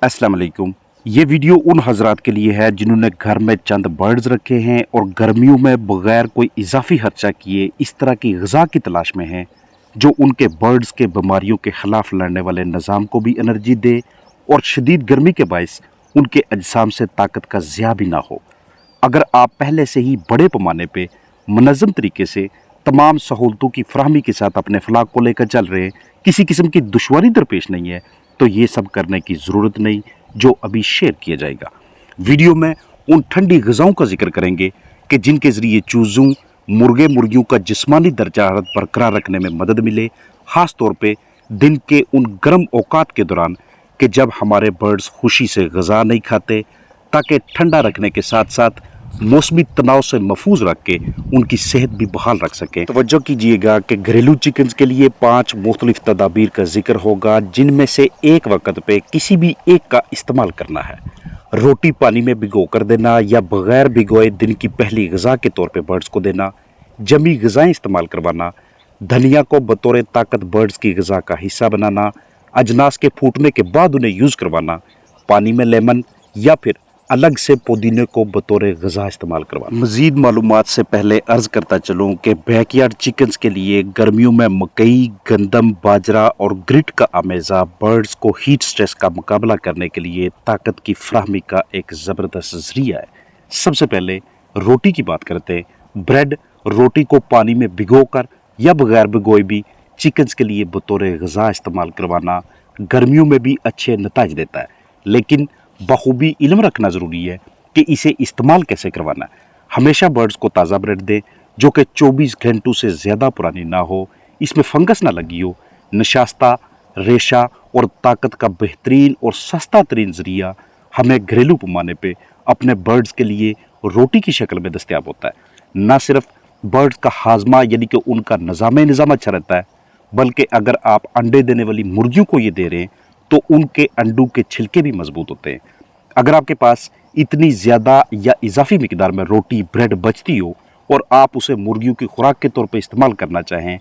अस्सलाम वालेकुम। ये वीडियो उन हजरात के लिए है जिन्होंने घर में चंद बर्ड्स रखे हैं और गर्मियों में बगैर कोई इजाफी खर्चा किए इस तरह की ग़िज़ा की तलाश में हैं जो उनके बर्ड्स के बीमारियों के ख़िलाफ़ लड़ने वाले निज़ाम को भी एनर्जी दे और शदीद गर्मी के बायस उनके अजसाम से ताकत का ज़िया भी ना हो। अगर आप पहले से ही बड़े पैमाने पे मुनज़्ज़म तरीके से तमाम सहूलतों की फराहमी के साथ अपने फलाग को लेकर चल रहे हैं, किसी किस्म की दुश्वारी दरपेश नहीं है, तो ये सब करने की ज़रूरत नहीं जो अभी शेयर किया जाएगा। वीडियो में उन ठंडी ग़िज़ाओं का जिक्र करेंगे कि जिनके ज़रिए चूज़ों, मुर्गे मुर्गियों का जिस्मानी दर्जा हरारत बरकरार रखने में मदद मिले, ख़ास तौर पे दिन के उन गर्म औकात के दौरान कि जब हमारे बर्ड्स खुशी से ग़िज़ा नहीं खाते, ताकि ठंडा रखने के साथ साथ मौसमी तनाव से महफूज रख के उनकी सेहत भी बहाल रख सकें। तवज्जो कीजिएगा कि घरेलू चिकन्स के लिए 5 मुख्तलिफ तदाबीर का जिक्र होगा, जिनमें से एक वक्त पे किसी भी एक का इस्तेमाल करना है। रोटी पानी में भिगो कर देना या बगैर भिगोए दिन की पहली ग़िज़ा के तौर पे बर्ड्स को देना, जमी ग़िज़ाएँ इस्तेमाल करवाना, धनिया को बतौर ताकत बर्ड्स की ग़िज़ा का हिस्सा बनाना, अजनास के फूटने के बाद उन्हें यूज़ करवाना, पानी में लेमन या फिर अलग से पुदीने को बतौर ग़िज़ा इस्तेमाल करवाना। मज़ीद मालूमात से पहले अर्ज़ करता चलूँ कि बैकयार्ड चिकन्स के लिए गर्मियों में मकई, गंदम, बाजरा और ग्रिट का आमेज़ा बर्ड्स को हीट स्ट्रेस का मुकाबला करने के लिए ताकत की फराहमी का एक ज़बरदस्त ज़रिया है। सबसे पहले रोटी की बात करते हैं। ब्रेड, रोटी को पानी में भिगोकर या बगैर भिगोए भी चिकन्स के लिए बतौर ग़िज़ा इस्तेमाल करवाना गर्मियों में भी अच्छे नतीजे देता है, लेकिन बखूबी इल्म रखना ज़रूरी है कि इसे इस्तेमाल कैसे करवाना है। हमेशा बर्ड्स को ताज़ा ब्रेड दें जो कि 24 घंटों से ज़्यादा पुरानी ना हो, इसमें फंगस ना लगी हो। नशास्ता, रेशा और ताकत का बेहतरीन और सस्ता तरीन ज़रिया हमें घरेलू पैमाने पे अपने बर्ड्स के लिए रोटी की शक्ल में दस्तयाब होता है। ना सिर्फ बर्ड्स का हाजमा यानी कि उनका निज़ाम अच्छा रहता है, बल्कि अगर आप अंडे देने वाली मुर्गियों को ये दे रहे हैं तो उनके अंडों के छिलके भी मजबूत होते हैं। अगर आपके पास इतनी ज़्यादा या इजाफी मिकदार में रोटी ब्रेड बचती हो और आप उसे मुर्गियों की खुराक के तौर पर इस्तेमाल करना चाहें,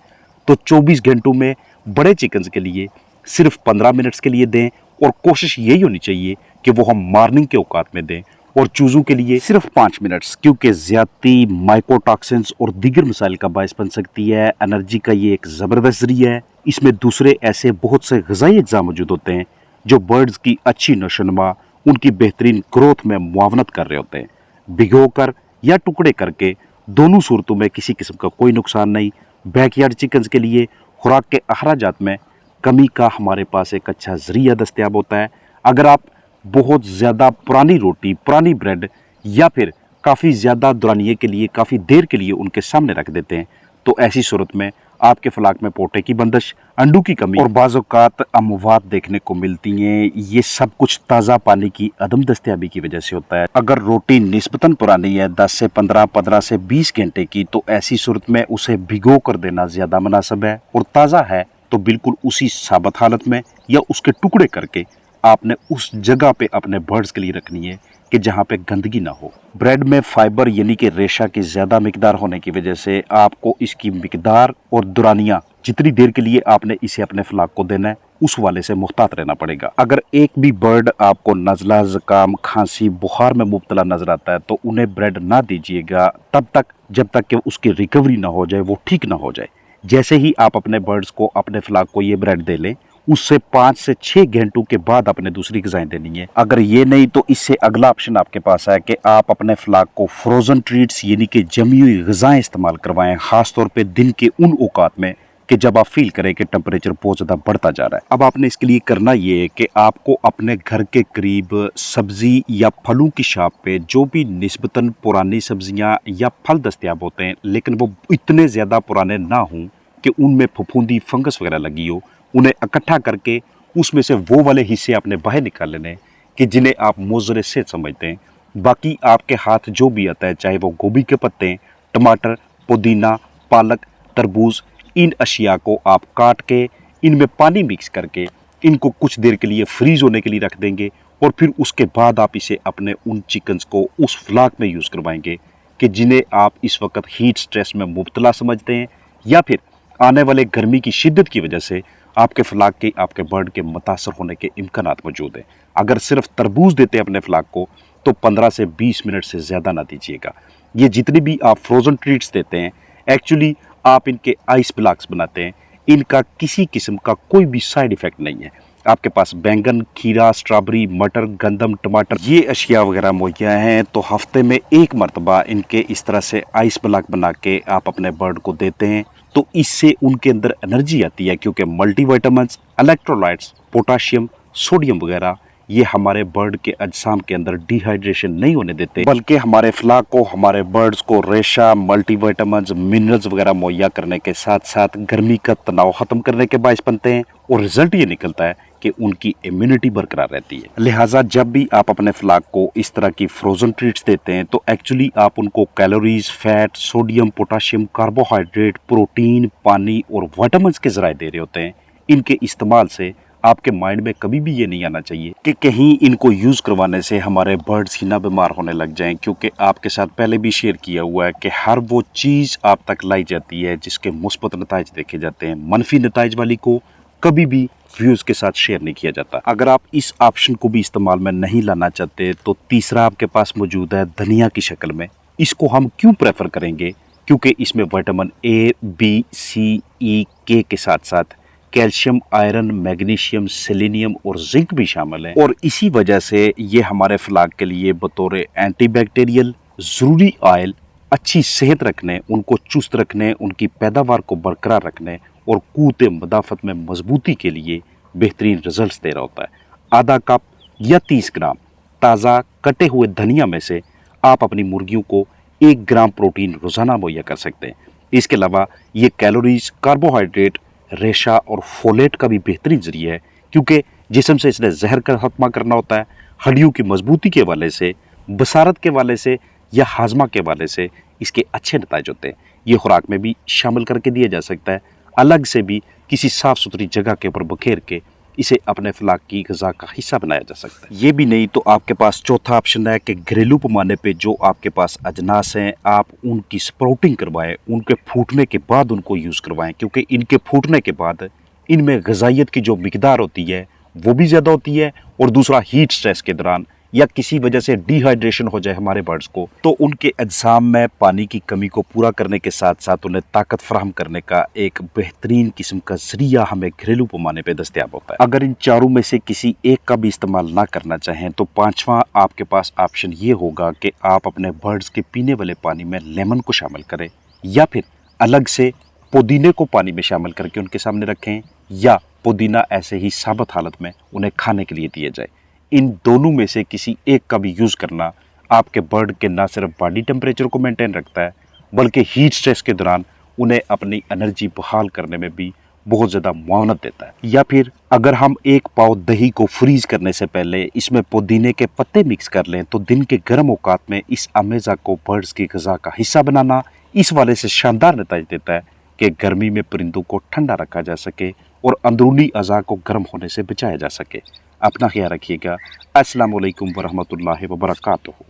तो 24 घंटों में बड़े चिकन्स के लिए सिर्फ 15 मिनट्स के लिए दें और कोशिश यही होनी चाहिए कि वो हम मॉर्निंग के औकात में दें, और चूज़ों के लिए सिर्फ 5 मिनट्स, क्योंकि ज़्यादती माइकोटॉक्सिन्स और दीगर मसाइल का बायस बन सकती है। एनर्जी का ये एक ज़बरदस्त ज़रिया है। इसमें दूसरे ऐसे बहुत से ग़िज़ाई अज्जा मौजूद होते हैं जो बर्ड्स की अच्छी नशोनुमा, उनकी बेहतरीन ग्रोथ में मुआवनत कर रहे होते हैं। भिगो कर या टुकड़े करके दोनों सूरतों में किसी किस्म का कोई नुकसान नहीं। बैकयार्ड चिकन्स के लिए खुराक के अखराजात में कमी का हमारे पास एक अच्छा ज़रिया दस्तयाब होता है। अगर आप बहुत ज़्यादा पुरानी रोटी, पुरानी ब्रेड या फिर काफ़ी ज़्यादा दुरानिये के लिए काफ़ी देर के लिए उनके सामने रख देते हैं, तो ऐसी सूरत में आपके फलाक में पोटे की बंदिश, अंडों की कमी और बाज़ औक़ात अमवात देखने को मिलती हैं। ये सब कुछ ताज़ा पानी की अदम दस्तयाबी की वजह से होता है। अगर रोटी निस्बतन पुरानी है 10 से 15, 15 से 20 घंटे की, तो ऐसी सूरत में उसे भिगो कर देना ज़्यादा मुनासिब है। और ताज़ा है तो बिल्कुल उसी साबत हालत में या उसके टुकड़े करके आपने उस जगह पे अपने बर्ड्स के लिए रखनी है कि जहाँ पे गंदगी ना हो। ब्रेड में फाइबर यानी कि रेशा की ज़्यादा मिकदार होने की वजह से आपको इसकी मिकदार और दुरानियाँ जितनी देर के लिए आपने इसे अपने फलाक को देना है उस वाले से मुहतात रहना पड़ेगा। अगर एक भी बर्ड आपको नज़ला, ज़ुकाम, खांसी, बुखार में मुब्तला नजर आता है तो उन्हें ब्रेड ना दीजिएगा तब तक जब तक कि उसकी रिकवरी ना हो जाए, वो ठीक ना हो जाए। जैसे ही आप अपने बर्ड्स को, अपने फलाक को ये ब्रेड दे लें, उससे 5 से 6 घंटों के बाद अपने दूसरी ग़िज़ाएँ देनी है। अगर ये नहीं तो इससे अगला ऑप्शन आपके पास है कि आप अपने फलाक को फ्रोज़न ट्रीट्स यानी कि जमी हुई ग़िज़ाएँ इस्तेमाल करवाएं, ख़ास तौर पे दिन के उन औकात में कि जब आप फील करें कि टेम्परेचर बहुत ज़्यादा बढ़ता जा रहा है। अब आपने इसके लिए करना ये है कि आपको अपने घर के करीब सब्ज़ी या फलों की शॉप पे जो भी निस्बतन पुरानी सब्ज़ियाँ या फल दस्तयाब होते हैं, लेकिन वो इतने ज़्यादा पुराने ना हों कि उनमें फफूंदी, फंगस वगैरह लगी हो, उन्हें इकट्ठा करके उसमें से वो वाले हिस्से आपने बाहर निकाल लेने कि जिन्हें आप मुज़र सेहत समझते हैं। बाकी आपके हाथ जो भी आता है, चाहे वो गोभी के पत्ते, टमाटर, पुदीना, पालक, तरबूज, इन अशिया को आप काट के इनमें पानी मिक्स करके इनको कुछ देर के लिए फ्रीज होने के लिए रख देंगे, और फिर उसके बाद आप इसे अपने उन चिकन्स को उस फ्लाक में यूज़ करवाएंगे कि जिन्हें आप इस वक्त हीट स्ट्रेस में मुब्तला समझते हैं, या फिर आने वाले गर्मी की शिद्दत की वजह से आपके फ्लाग के आपके बर्ड के मुतासर होने के इम्कानात मौजूद हैं। अगर सिर्फ तरबूज देते हैं अपने फ्लाग को तो 15 से 20 मिनट से ज़्यादा ना दीजिएगा। ये जितनी भी आप फ्रोज़न ट्रीट्स देते हैं, एक्चुअली आप इनके आइस ब्लॉक्स बनाते हैं। इनका किसी किस्म का कोई भी साइड इफ़ेक्ट नहीं है। आपके पास बैंगन, खीरा, स्ट्रॉबेरी, मटर, गंदम, टमाटर ये अशिया वगैरह मुहैया हैं, तो हफ्ते में एक मरतबा इनके इस तरह से आइस ब्लॉक बना के आप अपने बर्ड को देते हैं तो इससे उनके अंदर एनर्जी आती है, क्योंकि मल्टीविटामिन्स, इलेक्ट्रोलाइट्स, पोटाशियम, सोडियम वगैरह ये हमारे बर्ड के अजसाम के अंदर डिहाइड्रेशन नहीं होने देते, बल्कि हमारे फ्लाग को, हमारे बर्ड्स को रेशा, मल्टीविटामिन्स, मिनरल्स वगैरह मुहैया करने के साथ साथ गर्मी का तनाव ख़त्म करने के बायस बनते हैं और रिजल्ट ये निकलता है कि उनकी इम्यूनिटी बरकरार रहती है। लिहाजा जब भी आप अपने फ्लाग को इस तरह की फ्रोज़न ट्रीट्स देते हैं तो एक्चुअली आप उनको calories, fat, sodium, potassium, carbohydrate, protein, पानी और विटामिन्स के ज़राए दे रहे होते हैं। इनके इस्तेमाल से आपके माइंड में कभी भी ये नहीं आना चाहिए कि कहीं इनको यूज़ करवाने से हमारे बर्ड्स ही ना बीमार होने लग जाएं, क्योंकि आपके साथ पहले भी शेयर किया हुआ है कि हर वो चीज़ आप तक लाई जाती है जिसके मुस्बत नताइज देखे जाते हैं। मनफी नताइज वाली को कभी भी व्यूज़ के साथ शेयर नहीं किया जाता। अगर आप इस ऑप्शन को भी इस्तेमाल में नहीं लाना चाहते तो तीसरा आपके पास मौजूद है धनिया की शक्ल में। इसको हम क्यों प्रेफर करेंगे? क्योंकि इसमें विटामिन ए, बी, सी, ई, के साथ साथ कैल्शियम, आयरन, मैग्नीशियम, सेलेनियम और जिंक भी शामिल है और इसी वजह से ये हमारे फ्लाग के लिए बतौर एंटीबैक्टीरियल ज़रूरी ऑयल अच्छी सेहत रखने, उनको चुस्त रखने, उनकी पैदावार को बरकरार रखने और क़ुव्वत मदाफ़त में मजबूती के लिए बेहतरीन रिजल्ट्स दे रहा होता है। आधा कप या 30 ग्राम ताज़ा कटे हुए धनिया में से आप अपनी मुर्गियों को 1 ग्राम प्रोटीन रोज़ाना मुहैया कर सकते हैं। इसके अलावा ये कैलोरीज, कार्बोहाइड्रेट, रेशा और फोलेट का भी बेहतरीन ज़रिया है, क्योंकि जिस्म से इसने जहर का खात्मा करना होता है। हड्डियों की मजबूती के हवाले से, बसारत के हवाले से या हाजमा के हवाले से इसके अच्छे नताइज होते हैं। ये खुराक में भी शामिल करके दिया जा सकता है, अलग से भी किसी साफ़ सुथरी जगह के ऊपर बखेर के इसे अपने फ्लाग की ग़िज़ा का हिस्सा बनाया जा सकता है। ये भी नहीं तो आपके पास चौथा ऑप्शन है कि घरेलू पैमाने पे जो आपके पास अजनास हैं आप उनकी स्प्राउटिंग करवाएं, उनके फूटने के बाद उनको यूज़ करवाएं, क्योंकि इनके फूटने के बाद इनमें ग़िज़ाइयत की जो मिकदार होती है वो भी ज़्यादा होती है और दूसरा हीट स्ट्रेस के दौरान या किसी वजह से डिहाइड्रेशन हो जाए हमारे बर्ड्स को तो उनके अजसाम में पानी की कमी को पूरा करने के साथ साथ उन्हें ताकत फराहम करने का एक बेहतरीन किस्म का जरिया हमें घरेलू पैमाने पे दस्तयाब होता है। अगर इन चारों में से किसी एक का भी इस्तेमाल ना करना चाहें तो पांचवा आपके पास ऑप्शन ये होगा कि आप अपने बर्ड्स के पीने वाले पानी में लेमन को शामिल करें या फिर अलग से पुदीने को पानी में शामिल करके उनके सामने रखें या पुदीना ऐसे ही साबुत हालत में उन्हें खाने के लिए दिया जाए। इन दोनों में से किसी एक का भी यूज़ करना आपके बर्ड के ना सिर्फ बॉडी टेम्परेचर को मेंटेन रखता है बल्कि हीट स्ट्रेस के दौरान उन्हें अपनी एनर्जी बहाल करने में भी बहुत ज़्यादा मुआवनत देता है। या फिर अगर हम 1 पाव दही को फ्रीज करने से पहले इसमें पुदीने के पत्ते मिक्स कर लें तो दिन के गर्म औकात में इस अमेज़ा को बर्ड्स की ग़िज़ा का हिस्सा बनाना इस वाले से शानदार नतीजा देता है कि गर्मी में परिंदों को ठंडा रखा जा सके और अंदरूनी अज़ा को गर्म होने से बचाया जा सके। अपना ख्याल रखिएगा। अस्सलाम वालेकुम वरहमतुल्लाहि वबरकातुहू।